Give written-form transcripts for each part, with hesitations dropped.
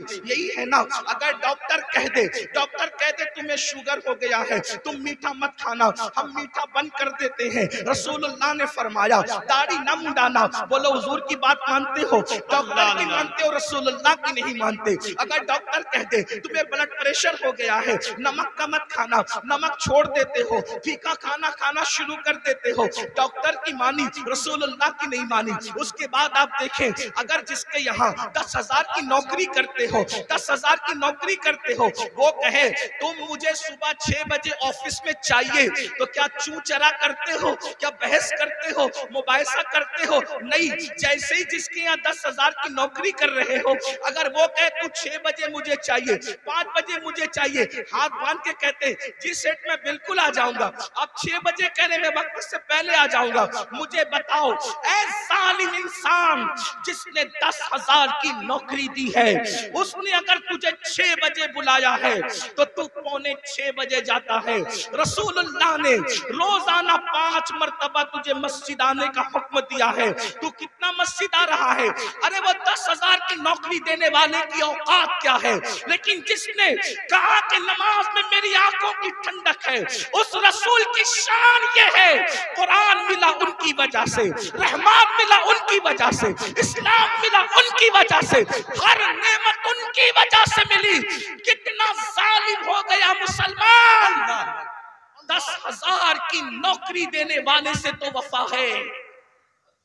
यही है ना। अगर डॉक्टर कह दे तुम्हें शुगर हो गया है, तुम मीठा मत खाना, हम मीठा बंद कर देते हैं। रसूलुल्लाह ने फरमाया दाढ़ी न मुंडाना। बोलो हुजूर की बात मानते हो, डॉक्टर की मानते हो, रसूलुल्लाह की नहीं मानते। अगर डॉक्टर कह दे तुम्हें ब्लड प्रेशर हो गया है, नमक का मत खाना, नमक छोड़ देते हो, फीका खाना खाना शुरू कर देते हो, डॉक्टर की मानी, रसूलुल्लाह की नहीं मानी। उसके बाद आप देखें, अगर जिसके यहाँ 10,000 की नौकरी करते हो, 10,000 की नौकरी करते हो, वो कहे तुम मुझे सुबह 6 बजे ऑफिस में चाहिए, तो क्या चू चरा करते हो, क्या बहस करते हो, मुबाहिसा करते हो? नहीं। जैसे ही जिसके यहाँ 10,000 की नौकरी कर रहे हो, अगर वो कहे तू 6 बजे मुझे चाहिए, 5 बजे मुझे चाहिए, हाथ बांध के कहते जी सेठ मैं बिल्कुल आ जाऊंगा, आप 6 बजे कहने में वक्त से पहले आ जाऊंगा। मुझे बताओ ऐ जालिम इंसान, जिसने 10,000 की नौकरी दी है, उसने अगर तुझे 6 बजे बुलाया है तो तू 5:45 बजे जाता है। रसूलुल्लाह ने रोजाना 5 मरतबा तुझे मस्जिद आने का हुक्म दिया है, तू कितना मस्जिद आ रहा है? अरे वो 10,000 की नौकरी देने वाले की औकात क्या है? लेकिन जिसने कहा कि नमाज में मेरी आंखों की ठंडक है, उस रसूल की शान ये है, कुरान मिला उनकी वजह से, रहमान मिला उनकी वजह से, इस्लाम मिला उनकी वजह से, हर नेमत उनकी वजह से मिली। कितना जालिम हो गया मुसलमान, 10,000 की नौकरी देने वाले से तो वफा है।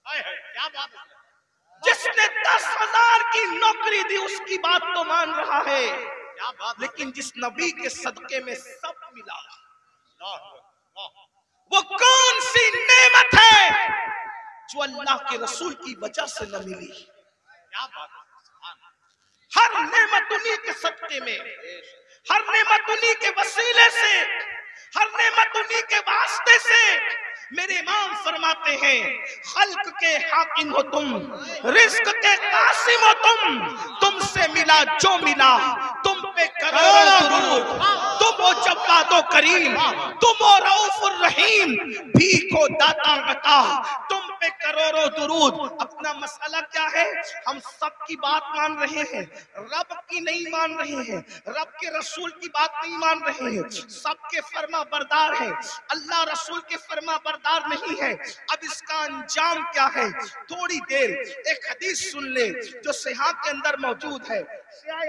क्या बात है? जिसने 10,000 की नौकरी दी उसकी बात तो मान रहा है, क्या बात? लेकिन जिस नबी के सदके में सब मिला, वो कौन सी नेमत है जो अल्लाह के रसूल की वजह से न मिली? क्या बात? हर नेमत उन्हीं के सदके में, हर नेमत उन्हीं के वसीले से, हर नेमत उन्हीं के वास्ते से। मेरे इमाम फरमाते हैं खल्क के हाकिम हो तुम, रिस्क के कासिम हो तुमसे मिला जो मिला, तुम पे करोड़ों दुरूद, तुम हो जव्वादो करीम, तुम हो रऊफुर रहीम, भीखो दाता अता, तुम पे करोड़ों दुरूद। अपना मसला क्या है? हम सबकी बात मान रहे हैं, रब की नहीं मान रहे हैं, रब के रसूल की बात नहीं मान रहे हैं, सबके फरमा बरदार है, अल्लाह रसूल के फरमा बरदार नहीं है। अब इसका अंजाम क्या है? थोड़ी देर एक हदीस सुन ले जो सिहा के अंदर मौजूद है।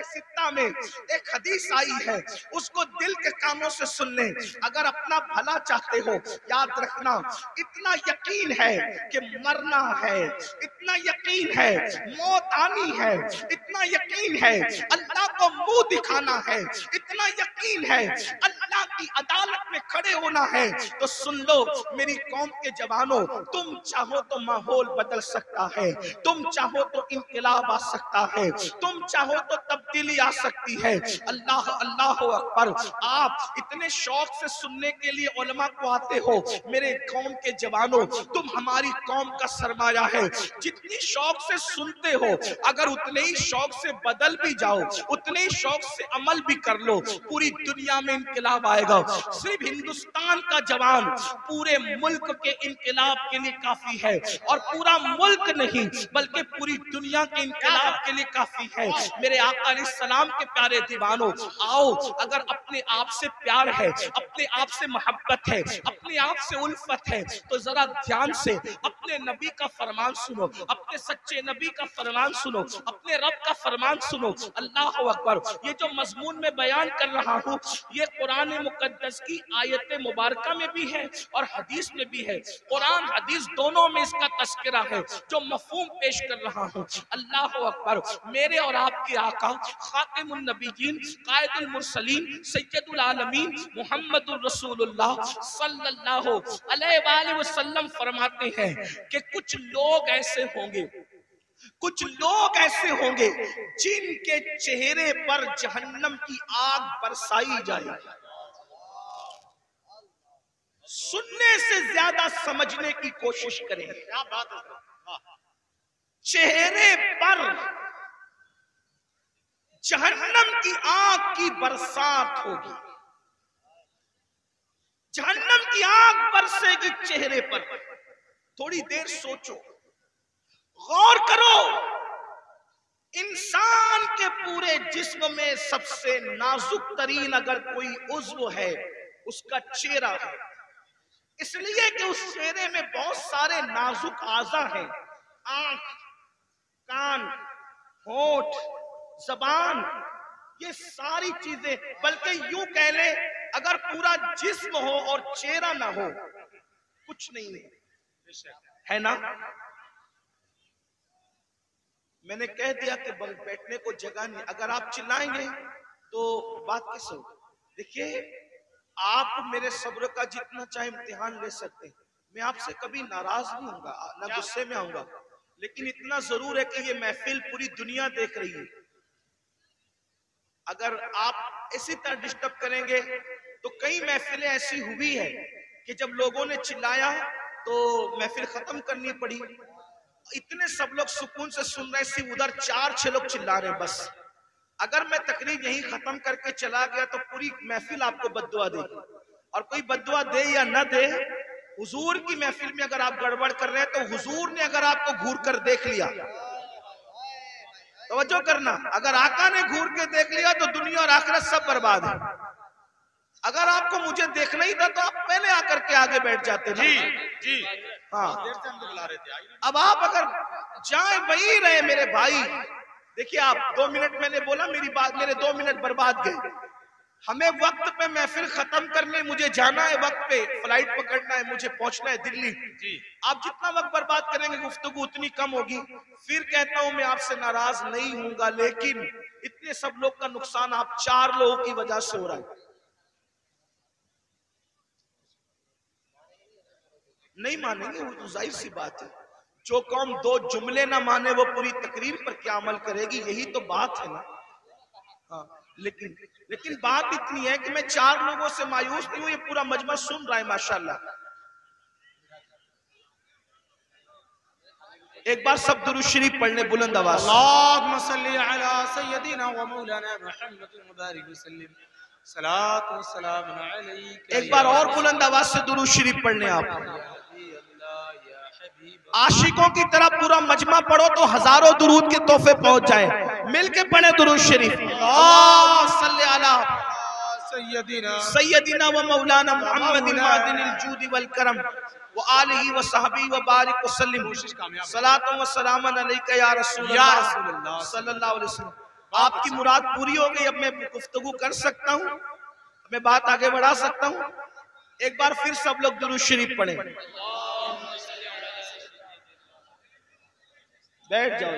सित्ता में एक हदीस आई है, उसको दिल के कानों से सुन ले। अगर अपना भला चाहते हो, याद रखना, इतना यकीन है कि मरना है, इतना यकीन है मौत आनी है, इतना यकीन है अल्लाह को मुंह दिखाना है, इतना यकीन है अल्लाह की अदालत में खड़े होना है, तो सुन लो मेरी कौम के जवानों, तुम चाहो तो माहौल बदल सकता है, तुम चाहो तो इंकलाब आ सकता है, तुम चाहो तो तब्दीली आ सकती है। अल्लाह अल्लाह अकबर। आप इतने शौक से सुनने के लिए उलमा को आते हो, मेरे कौम के जवानों, तुम हमारी कौम का सरमाया है। जितनी शौक से सुनते हो, अगर उतने ही शौक से बदल भी जाओ, उतने ही शौक से अमल भी कर लो, पूरी दुनिया में इंकलाब आएगा। सिर्फ हिंदुस्तान का जवान पूरे मुल्क के इंकलाब के लिए काफी है, और पूरा मुल्क नहीं बल्कि पूरी दुनिया के इंकलाब के लिए काफी है। मेरे आका अलैहिस्सलाम के प्यारे दीवानों, आओ, अगर अपने आप से प्यार है, अपने आप से मोहब्बत है, अपने आप से उल्फत है, तो जरा ध्यान से अपने नबी का फरमान सुनो, अपने सच्चे नबी का फरमान सुनो, अपने रब का फरमान सुनो। अल्लाह अकबर। ये जो मजमून में बयान कर रहा हूँ, ये कुरान मुकद्दस की आयत मुबारका में भी है और हदीस में भी है। कुरान हदीस दोनों में इसका तस्करा है जो मफहूम पेश कर रहा हूँ। अल्लाह अकबर। मेरे और आपके आका खातिमुन नबीयीन, कायदुल मुरसलीन, सय्यदुल आलमीन मुहम्मदुर रसूलुल्लाह सल्लल्लाहु अलैहि वसल्लम फरमाते हैं कि कुछ लोग ऐसे होंगे, कुछ लोग ऐसे होंगे जिनके चेहरे पर जहन्नम की आग बरसाई जाएगी। सुनने से ज्यादा समझने की कोशिश करें। क्या बात है? चेहरे पर जहन्नम की आग की बरसात होगी, जहन्नम की आग बरसेगी चेहरे पर। थोड़ी देर सोचो, गौर करो, इंसान के पूरे जिस्म में सबसे नाजुक तरीन अगर कोई उज्व है उसका चेहरा है, इसलिए कि उस चेहरे में बहुत सारे नाजुक आज़ा हैं, आंख, कान, होठ, जबान, ये सारी चीजें, बल्कि यूं कह ले अगर पूरा जिस्म हो और चेहरा ना हो कुछ नहीं है ना। मैंने कह दिया कि बैठने को जगह नहीं, अगर आप चिल्लाएंगे तो बात कैसे होगी। देखिए, आप मेरे सब्र का जितना चाहे इम्तिहान ले सकते हैं, मैं आपसे कभी नाराज नहीं होऊंगा, ना गुस्से में आऊंगा, लेकिन इतना जरूर है कि ये महफिल पूरी दुनिया देख रही है। अगर आप इसी तरह डिस्टर्ब करेंगे तो कई महफिलें ऐसी हुई है कि जब लोगों ने चिल्लाया तो महफिल खत्म करनी पड़ी। इतने सब लोग सुकून से सुन रहे, सिर्फ उधर 4-6 लोग चिल्ला रहे बस। अगर मैं तकरीर यहीं खत्म करके चला गया तो पूरी महफिल आपको बद्दुआ देगी, और कोई बद्दुआ दे या न दे, हुजूर की महफिल में अगर आप गड़बड़ कर रहे हैं तो हुजूर ने अगर आपको घूर कर देख लिया, तवज्जो करना, अगर आका ने घूर के देख लिया तो दुनिया और आखिरत सब बर्बाद है। अगर आपको मुझे देखना ही था तो आप पहले आकर के आगे बैठ जाते। जी जी हाँ, देर से हम तो बुला रहे थे। अब आप अगर जाए वही रहे मेरे भाई। देखिए, आप 2 मिनट मैंने बोला, मेरे 2 मिनट बर्बाद गए। हमें वक्त पे महफिल खत्म करने मुझे जाना है, वक्त पे फ्लाइट पकड़ना है, मुझे पहुंचना है दिल्ली। जी आप जितना वक्त बर्बाद करेंगे गुफ्तगू उतनी कम होगी। फिर कहता हूं मैं आपसे नाराज नहीं हूंगा, लेकिन इतने सब लोग का नुकसान आप 4 लोगों की वजह से हो रहा है। नहीं मानेंगे, वो तो जाहिर सी बात है। जो कौम 2 जुमले ना माने वो पूरी तकरीर पर क्या अमल करेगी, यही तो बात है ना। हाँ, लेकिन बात इतनी है कि मैं 4 लोगों से मायूस नहीं हूं, ये पूरा मजमा सुन रहा है माशाल्लाह। एक बार सब दुरूद शरीफ पढ़ने बुलंद आवाज। अल्लाहुम्मा सल्ली अला सय्यदिना व मौलाना मुहम्मद मुबारक वसल्लम, सलात व सलाम अलैका। एक बार और बुलंद आवाज से दुरूद शरीफ पढ़ने आप। आशिकों की तरह पूरा मजमा पढ़ो तो हजारों दुरूद के तोहफे पहुंच जाए। मिलके पढ़े दुरूद शरीफ। अल्लाह सल्ली अला सय्यदिना व मौलाना मुहम्मदिन मादिनिल जूद वल करम व आलिहि व सहबी व बारिक वसल्लम, सलातु व सलामन अलैका या रसूलल्लाह सल्लल्लाहु अलैहि वसल्लम। आपकी मुराद पूरी हो गई। अब मैं गुफ्तगू कर सकता हूँ, मैं बात आगे बढ़ा सकता हूँ। एक बार फिर सब लोग दुरूद शरीफ पढ़े। बैठ जाओ।